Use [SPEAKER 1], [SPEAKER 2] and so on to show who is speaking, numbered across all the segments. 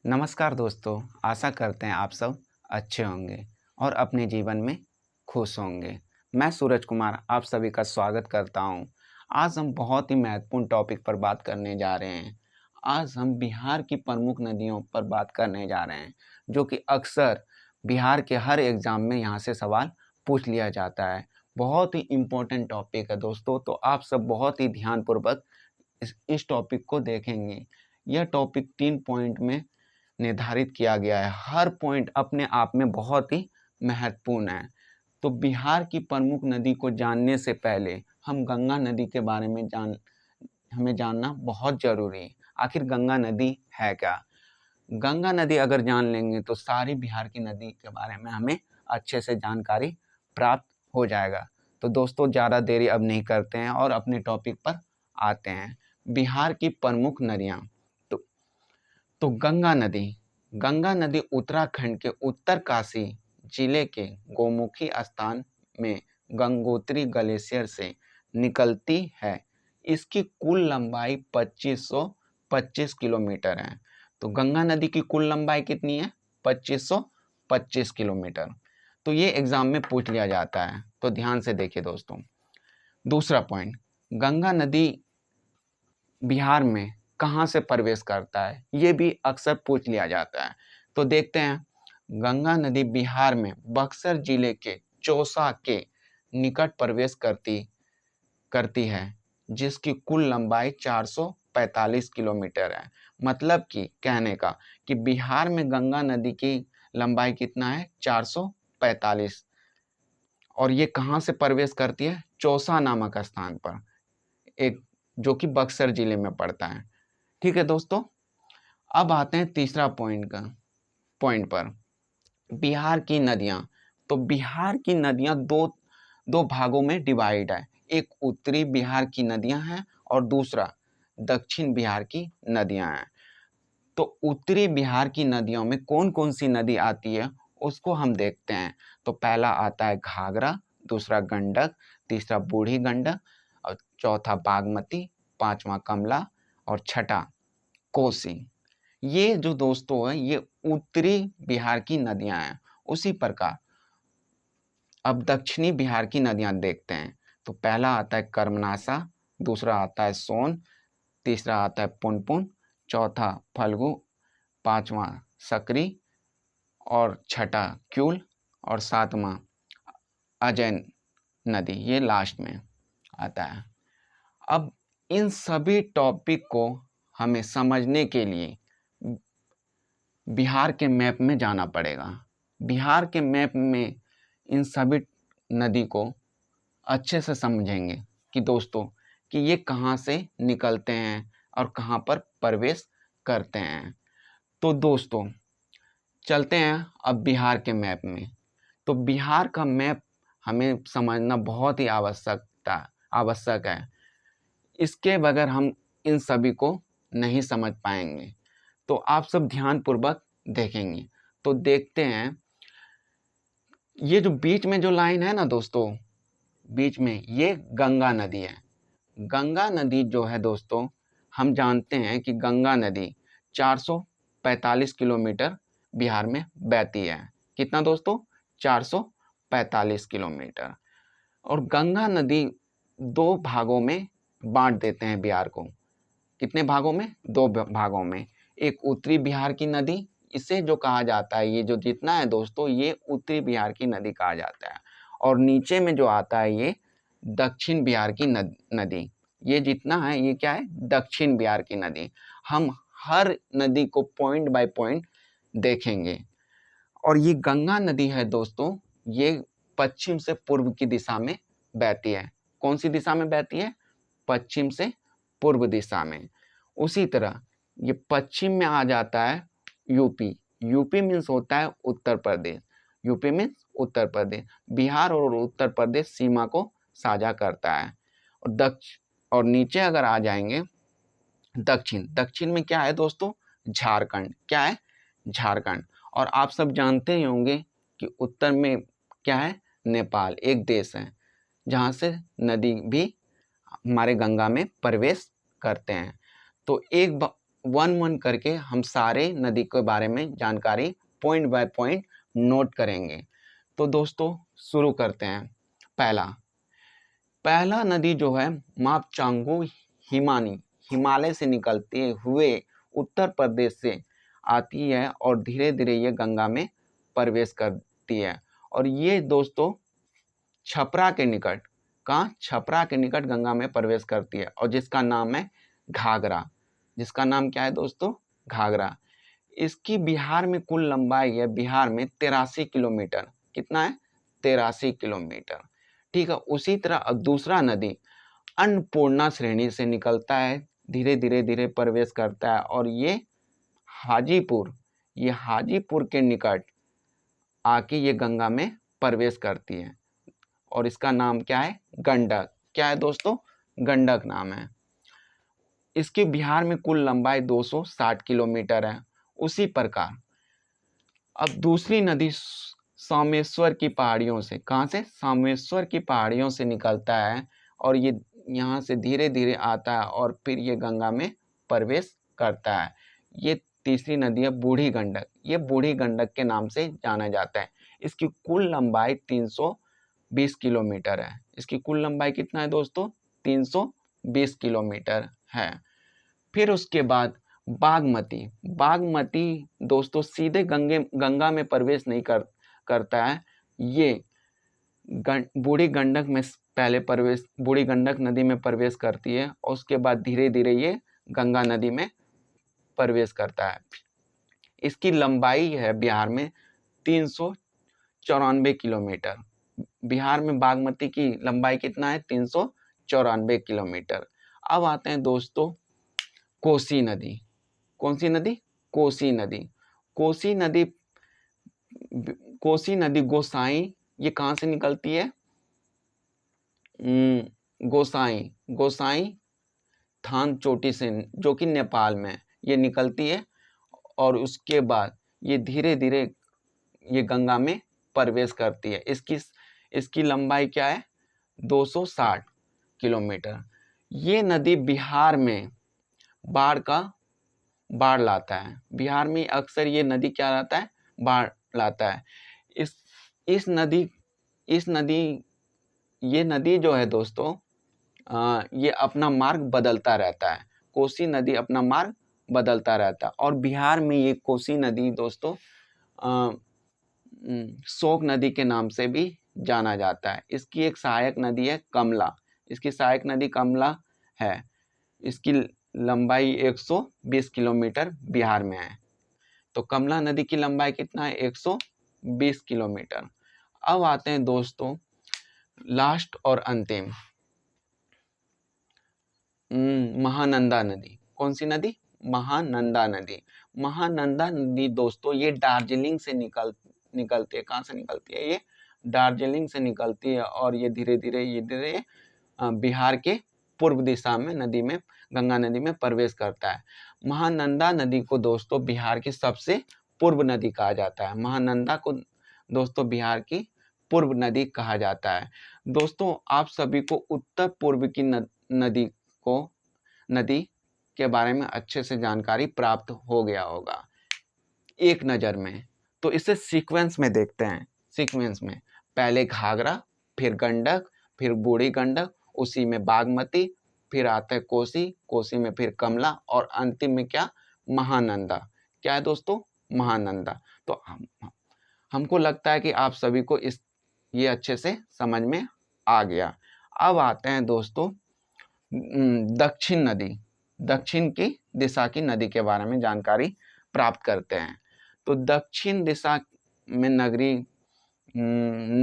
[SPEAKER 1] नमस्कार दोस्तों, आशा करते हैं आप सब अच्छे होंगे और अपने जीवन में खुश होंगे। मैं सूरज कुमार आप सभी का स्वागत करता हूं। आज हम बहुत ही महत्वपूर्ण टॉपिक पर बात करने जा रहे हैं। आज हम बिहार की प्रमुख नदियों पर बात करने जा रहे हैं, जो कि अक्सर बिहार के हर एग्ज़ाम में यहाँ से सवाल पूछ लिया जाता है। बहुत ही इम्पोर्टेंट टॉपिक है दोस्तों, तो आप सब बहुत ही ध्यानपूर्वक इस टॉपिक को देखेंगे। यह टॉपिक 3 पॉइंट में निर्धारित किया गया है। हर पॉइंट अपने आप में बहुत ही महत्वपूर्ण है। तो बिहार की प्रमुख नदी को जानने से पहले हम गंगा नदी के बारे में हमें जानना बहुत ज़रूरी है। आखिर गंगा नदी है क्या? गंगा नदी अगर जान लेंगे तो सारी बिहार की नदी के बारे में हमें अच्छे से जानकारी प्राप्त हो जाएगा। तो दोस्तों, ज़्यादा देरी अब नहीं करते हैं और अपने टॉपिक पर आते हैं। बिहार की प्रमुख नदियाँ। तो गंगा नदी उत्तराखंड के उत्तरकाशी जिले के गौमुखी स्थान में गंगोत्री ग्लेशियर से निकलती है। इसकी कुल लंबाई 2525 किलोमीटर है। तो गंगा नदी की कुल लंबाई कितनी है? 2525 किलोमीटर। तो ये एग्जाम में पूछ लिया जाता है, तो ध्यान से देखिए दोस्तों। दूसरा पॉइंट, गंगा नदी बिहार में कहाँ से प्रवेश करता है, ये भी अक्सर पूछ लिया जाता है। तो देखते हैं, गंगा नदी बिहार में बक्सर जिले के चौसा के निकट प्रवेश करती है, जिसकी कुल लंबाई 445 किलोमीटर है। मतलब कि कहने का कि बिहार में गंगा नदी की लंबाई कितना है? 445। और ये कहाँ से प्रवेश करती है? चौसा नामक स्थान पर, एक जो कि बक्सर जिले में पड़ता है। ठीक है दोस्तों, अब आते हैं तीसरा पॉइंट पर, बिहार की नदियाँ। तो बिहार की नदियाँ दो भागों में डिवाइड है। एक उत्तरी बिहार की नदियाँ हैं और दूसरा दक्षिण बिहार की नदियाँ हैं। तो उत्तरी बिहार की नदियों में कौन कौन सी नदी आती है उसको हम देखते हैं। तो पहला आता है घाघरा, दूसरा गंडक, तीसरा बूढ़ी गंडक और चौथा बागमती, पांचवा कमला और छठा कोसी। ये जो दोस्तों है, ये उत्तरी बिहार की नदियां हैं। उसी प्रकार अब दक्षिणी बिहार की नदियां देखते हैं। तो पहला आता है कर्मनासा, दूसरा आता है सोन, तीसरा आता है पुनपुन, चौथा फल्गु, पांचवा सकरी और छठा क्यूल और सातवां अजय नदी, ये लास्ट में आता है। अब इन सभी टॉपिक को हमें समझने के लिए बिहार के मैप में जाना पड़ेगा। बिहार के मैप में इन सभी नदी को अच्छे से समझेंगे कि दोस्तों कि ये कहाँ से निकलते हैं और कहाँ पर प्रवेश करते हैं। तो दोस्तों चलते हैं अब बिहार के मैप में। तो बिहार का मैप हमें समझना बहुत ही आवश्यक है। इसके बगैर हम इन सभी को नहीं समझ पाएंगे। तो आप सब ध्यानपूर्वक देखेंगे। तो देखते हैं, ये जो बीच में जो लाइन है ना दोस्तों, बीच में ये गंगा नदी है। गंगा नदी जो है दोस्तों, हम जानते हैं कि गंगा नदी 445 किलोमीटर बिहार में बहती है। कितना दोस्तों? 445 किलोमीटर। और गंगा नदी दो भागों में बांट देते हैं बिहार को। कितने भागों में? दो भागों में। एक उत्तरी बिहार की नदी, इसे जो कहा जाता है, ये जो जितना है दोस्तों, ये उत्तरी बिहार की नदी कहा जाता है। और नीचे में जो आता है ये दक्षिण बिहार की नदी, ये जितना है ये क्या है? दक्षिण बिहार की नदी। हम हर नदी को पॉइंट बाय पॉइंट देखेंगे। और ये गंगा नदी है दोस्तों, ये पश्चिम से पूर्व की दिशा में बहती है। कौन सी दिशा में बहती है? पश्चिम से पूर्व दिशा में। उसी तरह ये पश्चिम में आ जाता है यूपी। यूपी मीन्स होता है उत्तर प्रदेश। UP means Uttar Pradesh. बिहार और उत्तर प्रदेश सीमा को साझा करता है। और नीचे अगर आ जाएंगे दक्षिण में क्या है दोस्तों? झारखंड। क्या है? झारखंड। और आप सब जानते ही होंगे कि उत्तर में क्या है? नेपाल एक देश है, जहाँ से नदी भी हमारे गंगा में प्रवेश करते हैं। तो वन वन करके हम सारे नदी के बारे में जानकारी पॉइंट बाय पॉइंट नोट करेंगे। तो दोस्तों शुरू करते हैं। पहला नदी जो है मापचांगो हिमानी, हिमालय से निकलते हुए उत्तर प्रदेश से आती है और धीरे धीरे ये गंगा में प्रवेश करती है। और ये दोस्तों छपरा के निकट, कहाँ, छपरा के निकट गंगा में प्रवेश करती है और जिसका नाम है घाघरा। जिसका नाम क्या है दोस्तों? घाघरा। इसकी बिहार में कुल लंबाई है, बिहार में 83 किलोमीटर। कितना है? 83 किलोमीटर। ठीक है। उसी तरह अब दूसरा नदी अन्नपूर्णा श्रेणी से निकलता है, धीरे धीरे धीरे प्रवेश करता है और ये हाजीपुर के निकट आके ये गंगा में प्रवेश करती है और इसका नाम क्या है? गंडक। क्या है दोस्तों? गंडक नाम है। इसकी बिहार में कुल लंबाई 260 किलोमीटर है। उसी प्रकार अब दूसरी नदी सोमेश्वर की पहाड़ियों से, कहाँ से? सोमेश्वर की पहाड़ियों से निकलता है और ये यहाँ से धीरे धीरे आता है और फिर ये गंगा में प्रवेश करता है। ये तीसरी नदी है बूढ़ी गंडक। ये बूढ़ी गंडक के नाम से जाना जाता है। इसकी कुल लंबाई 320 किलोमीटर है। इसकी कुल लंबाई कितना है दोस्तों? 320 किलोमीटर है। फिर उसके बाद बागमती दोस्तों सीधे गंगा में प्रवेश नहीं करता है। ये बूढ़ी गंडक में पहले बूढ़ी गंडक नदी में प्रवेश करती है और उसके बाद धीरे धीरे ये गंगा नदी में प्रवेश करता है। इसकी लंबाई है बिहार में 394 किलोमीटर। बिहार में बागमती की लंबाई कितना है? 394 किलोमीटर। अब आते हैं दोस्तों कोसी नदी। कौन सी नदी? कोसी नदी। कोसी नदी गोसाई, ये कहाँ से निकलती है? गोसाई थान चोटी से, जो कि नेपाल में ये निकलती है और उसके बाद ये धीरे धीरे ये गंगा में प्रवेश करती है। इसकी लंबाई क्या है? 260 किलोमीटर। ये नदी बिहार में बाढ़ लाता है। बिहार में अक्सर ये नदी क्या लाता है? बाढ़ लाता है। ये नदी जो है दोस्तों ये अपना मार्ग बदलता रहता है। कोसी नदी अपना मार्ग बदलता रहता है और बिहार में ये कोसी नदी दोस्तों शोक नदी के नाम से भी जाना जाता है। इसकी एक सहायक नदी है कमला। इसकी सहायक नदी कमला है। इसकी लंबाई 120 किलोमीटर बिहार में है। तो कमला नदी की लंबाई कितना है? 120 किलोमीटर। अब आते हैं दोस्तों लास्ट और अंतिम महानंदा नदी। कौन सी नदी? महानंदा नदी दोस्तों ये दार्जिलिंग से निकलती है। कहाँ से निकलती है? ये दार्जिलिंग से निकलती है और ये धीरे धीरे बिहार के पूर्व दिशा में गंगा नदी में प्रवेश करता है। महानंदा नदी को दोस्तों बिहार की सबसे पूर्व नदी कहा जाता है। महानंदा को दोस्तों बिहार की पूर्व नदी कहा जाता है। दोस्तों आप सभी को उत्तर पूर्व की नदी के बारे में अच्छे से जानकारी प्राप्त हो गया होगा एक नज़र में। तो इसे सीक्वेंस में देखते हैं। सीक्वेंस में पहले घाघरा, फिर गंडक, फिर बूढ़ी गंडक, उसी में बागमती, फिर आता है कोसी में फिर कमला और अंतिम में क्या? महानंदा। क्या है दोस्तों? महानंदा। तो हमको लगता है कि आप सभी को ये अच्छे से समझ में आ गया। अब आते हैं दोस्तों दक्षिण की दिशा की नदी के बारे में जानकारी प्राप्त करते हैं। तो दक्षिण दिशा में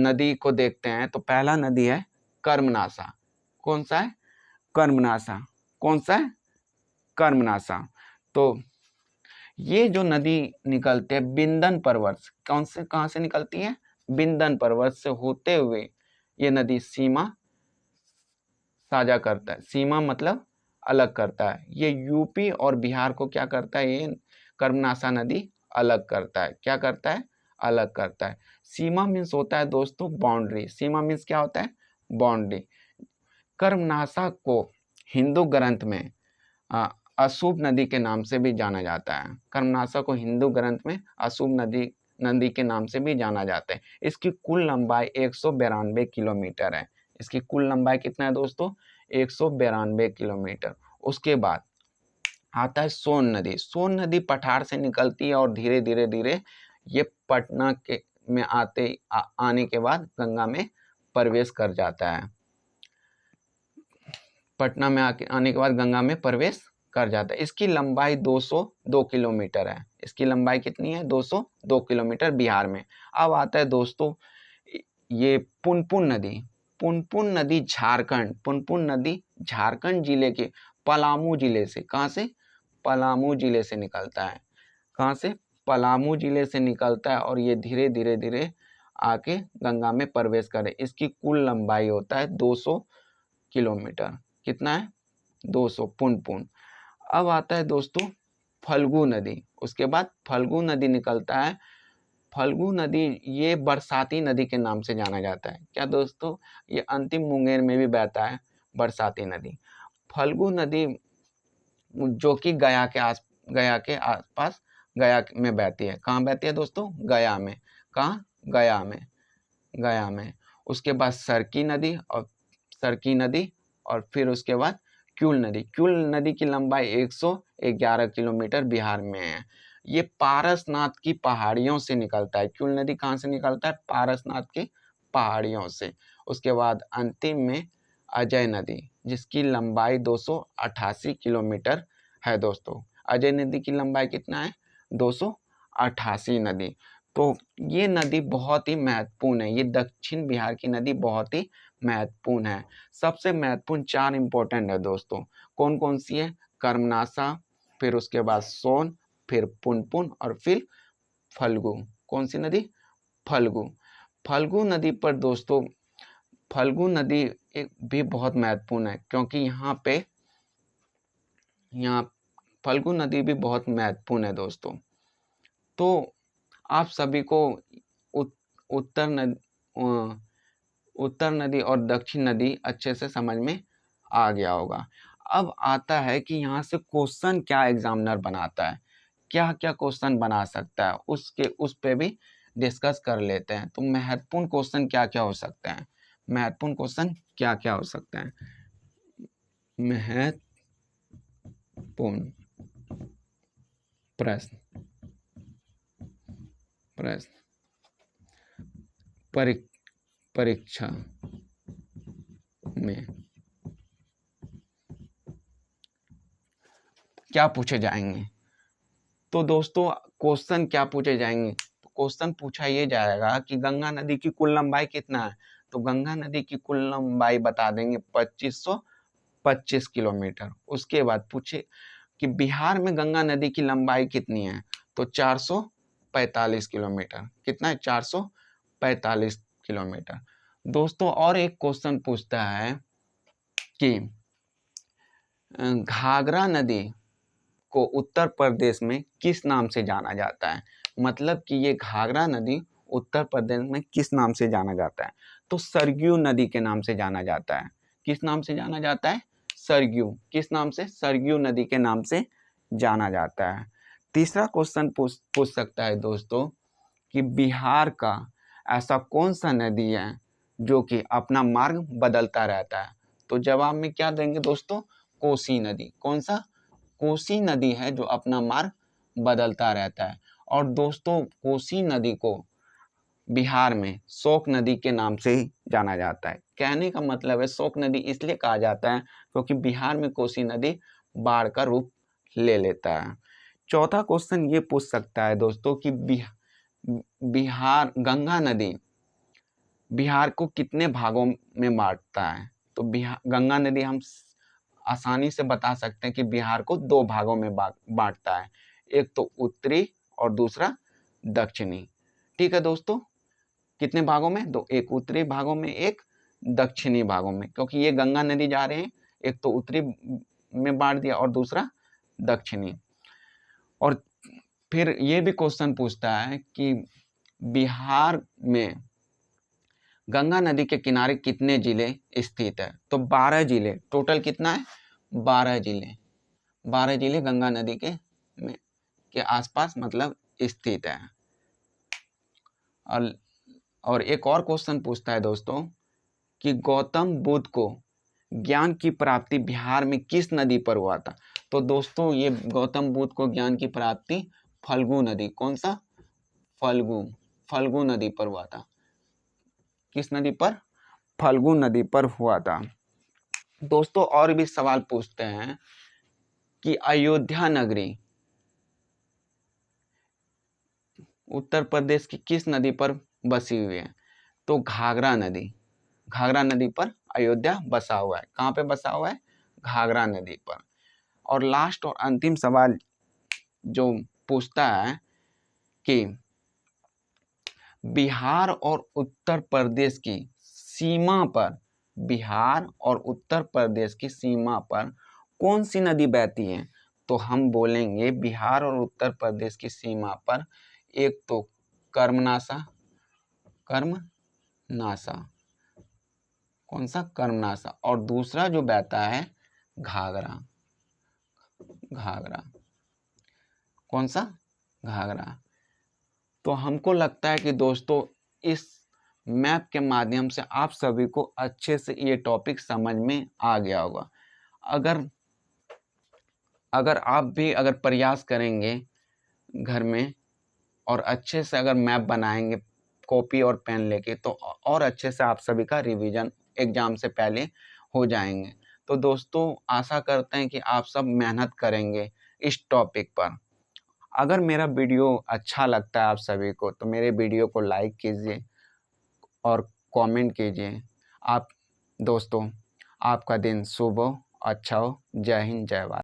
[SPEAKER 1] नदी को देखते हैं तो पहला नदी है कर्मनाशा। कौन सा है? कर्मनाशा। कौन सा है? कर्मनाशा। तो ये जो नदी निकलती है बिंदन पर्वत, कहाँ से निकलती है? बिंदन पर्वत से होते हुए ये नदी सीमा साझा करता है। सीमा मतलब अलग करता है। ये यूपी और बिहार को क्या करता है? ये कर्मनाशा नदी अलग करता है। क्या करता है? अलग करता है। सीमा मीन्स होता है दोस्तों बाउंड्री। सीमा मीन्स क्या होता है? बाउंड्री। कर्मनाशा को हिंदू ग्रंथ में अशुभ नदी के नाम से भी जाना जाता है। कर्मनासा को हिंदू ग्रंथ में अशुभ नदी के नाम से भी जाना जाता है। इसकी कुल लंबाई 192 किलोमीटर है। इसकी कुल लंबाई कितना है दोस्तों? 192 किलोमीटर। उसके बाद आता है सोन नदी। सोन नदी पठार से निकलती है और धीरे धीरे ये पटना के में आने के बाद गंगा में प्रवेश कर जाता है। पटना में आने के बाद गंगा में प्रवेश कर जाता है। इसकी लंबाई 202 किलोमीटर है। इसकी लंबाई कितनी है? 202 किलोमीटर बिहार में। अब आता है दोस्तों ये पुनपुन नदी। पुनपुन नदी झारखंड जिले के पलामू जिले से, कहाँ से? पलामू जिले से निकलता है। कहाँ से? पलामू जिले से निकलता है और ये धीरे धीरे आके गंगा में प्रवेश करे। इसकी कुल लंबाई होता है 200 किलोमीटर। कितना है? 200। पुनपुन। अब आता है दोस्तों फल्गु नदी। उसके बाद फल्गु नदी निकलता है। फल्गु नदी ये बरसाती नदी के नाम से जाना जाता है। क्या दोस्तों? ये अंतिम मुंगेर में भी बहता है, बरसाती नदी। फल्गु नदी जो कि गया के आसपास गया में बहती है। कहाँ बहती है दोस्तों? गया में। कहाँ? गया में। उसके बाद सरकी नदी और फिर उसके बाद क्यूल नदी की लंबाई 111 किलोमीटर बिहार में है। ये पारसनाथ की पहाड़ियों से निकलता है। क्यूल नदी कहाँ से निकलता है? पारसनाथ की पहाड़ियों से। उसके बाद अंतिम में अजय नदी, जिसकी लंबाई 288 किलोमीटर है दोस्तों। अजय नदी की लंबाई कितना है? 288 नदी। तो ये नदी बहुत ही महत्वपूर्ण है। ये दक्षिण बिहार की नदी बहुत ही महत्वपूर्ण है। सबसे महत्वपूर्ण 4 इंपॉर्टेंट है दोस्तों। कौन कौन सी है? कर्मनासा, फिर उसके बाद सोन, फिर पुनपुन और फिर फल्गु। कौन सी नदी? फल्गु नदी पर दोस्तों, फल्गु नदी भी बहुत महत्वपूर्ण है, क्योंकि यहाँ फल्गु नदी भी बहुत महत्वपूर्ण है दोस्तों। तो आप सभी को उत्तर नदी और दक्षिण नदी अच्छे से समझ में आ गया होगा। अब आता है कि यहाँ से क्वेश्चन क्या एग्जामिनर बनाता है, क्या क्या क्वेश्चन बना सकता है, उस पे भी डिस्कस कर लेते हैं। तो महत्वपूर्ण क्वेश्चन क्या क्या हो सकते हैं? महत्वपूर्ण प्रश्न परीक्षा में क्या पूछे जाएंगे? तो दोस्तों क्वेश्चन क्या पूछे जाएंगे? क्वेश्चन पूछा ये जाएगा कि गंगा नदी की कुल लंबाई कितना है। तो गंगा नदी की कुल लंबाई बता देंगे 2525 किलोमीटर। उसके बाद पूछे कि बिहार में गंगा नदी की लंबाई कितनी है। तो 445 किलोमीटर। कितना है? 445 किलोमीटर। दोस्तों और एक क्वेश्चन पूछता है कि घाघरा नदी को उत्तर प्रदेश में किस नाम से जाना जाता है। मतलब कि ये घाघरा नदी उत्तर प्रदेश में किस नाम से जाना जाता है। तो सरयू नदी के नाम से जाना जाता है। किस नाम से जाना जाता है? सरयू। किस नाम से? सरयू नदी के नाम से जाना जाता है। तीसरा क्वेश्चन पूछ सकता है दोस्तों कि बिहार का ऐसा कौन सा नदी है जो कि अपना मार्ग बदलता रहता है। तो जवाब में क्या देंगे दोस्तों? कोसी नदी। कौन सा? कोसी नदी है जो अपना मार्ग बदलता रहता है। और दोस्तों कोसी नदी को बिहार में शोक नदी के नाम से ही जाना जाता है। कहने का मतलब है शोक नदी इसलिए कहा जाता है क्योंकि बिहार में कोसी नदी बाढ़ का रूप ले लेता है। चौथा क्वेश्चन ये पूछ सकता है दोस्तों कि गंगा नदी बिहार को कितने भागों में बांटता है। तो गंगा नदी हम आसानी से बता सकते हैं कि बिहार को 2 भागों में बांटता है। एक तो उत्तरी और दूसरा दक्षिणी। ठीक है दोस्तों, कितने भागों में? 2। एक उत्तरी भागों में, एक दक्षिणी भागों में। क्योंकि ये गंगा नदी जा रहे हैं, एक तो उत्तरी में बांट दिया और दूसरा दक्षिणी। और फिर ये भी क्वेश्चन पूछता है कि बिहार में गंगा नदी के किनारे कितने जिले स्थित है। तो 12 जिले। टोटल कितना है? 12 जिले। 12 जिले गंगा नदी के आसपास मतलब स्थित है। और एक और क्वेश्चन पूछता है दोस्तों कि गौतम बुद्ध को ज्ञान की प्राप्ति बिहार में किस नदी पर हुआ था। तो दोस्तों ये गौतम बुद्ध को ज्ञान की प्राप्ति फल्गु नदी, कौन सा, फल्गु नदी पर हुआ था। किस नदी पर, फल्गु नदी पर हुआ था। दोस्तों और भी सवाल पूछते हैं कि अयोध्या नगरी उत्तर प्रदेश की किस नदी पर बसी हुई है। तो घाघरा नदी पर अयोध्या बसा हुआ है। कहाँ पे बसा हुआ है, घाघरा नदी पर। और लास्ट और अंतिम सवाल जो पूछता है कि बिहार और उत्तर प्रदेश की सीमा पर, बिहार और उत्तर प्रदेश की सीमा पर कौन सी नदी बहती है। तो हम बोलेंगे बिहार और उत्तर प्रदेश की सीमा पर एक तो कर्मनासा, कौन सा, कर्मनासा, और दूसरा जो बहता है घाघरा, कौन सा, घाघरा। तो हमको लगता है कि दोस्तों इस मैप के माध्यम से आप सभी को अच्छे से ये टॉपिक समझ में आ गया होगा। अगर आप भी अगर प्रयास करेंगे घर में और अच्छे से अगर मैप बनाएंगे कॉपी और पेन लेके, तो और अच्छे से आप सभी का रिवीजन एग्जाम से पहले हो जाएंगे। तो दोस्तों आशा करते हैं कि आप सब मेहनत करेंगे इस टॉपिक पर। अगर मेरा वीडियो अच्छा लगता है आप सभी को तो मेरे वीडियो को लाइक कीजिए और कमेंट कीजिए। आप दोस्तों, आपका दिन शुभ हो, अच्छा हो। जय हिंद, जय भारत।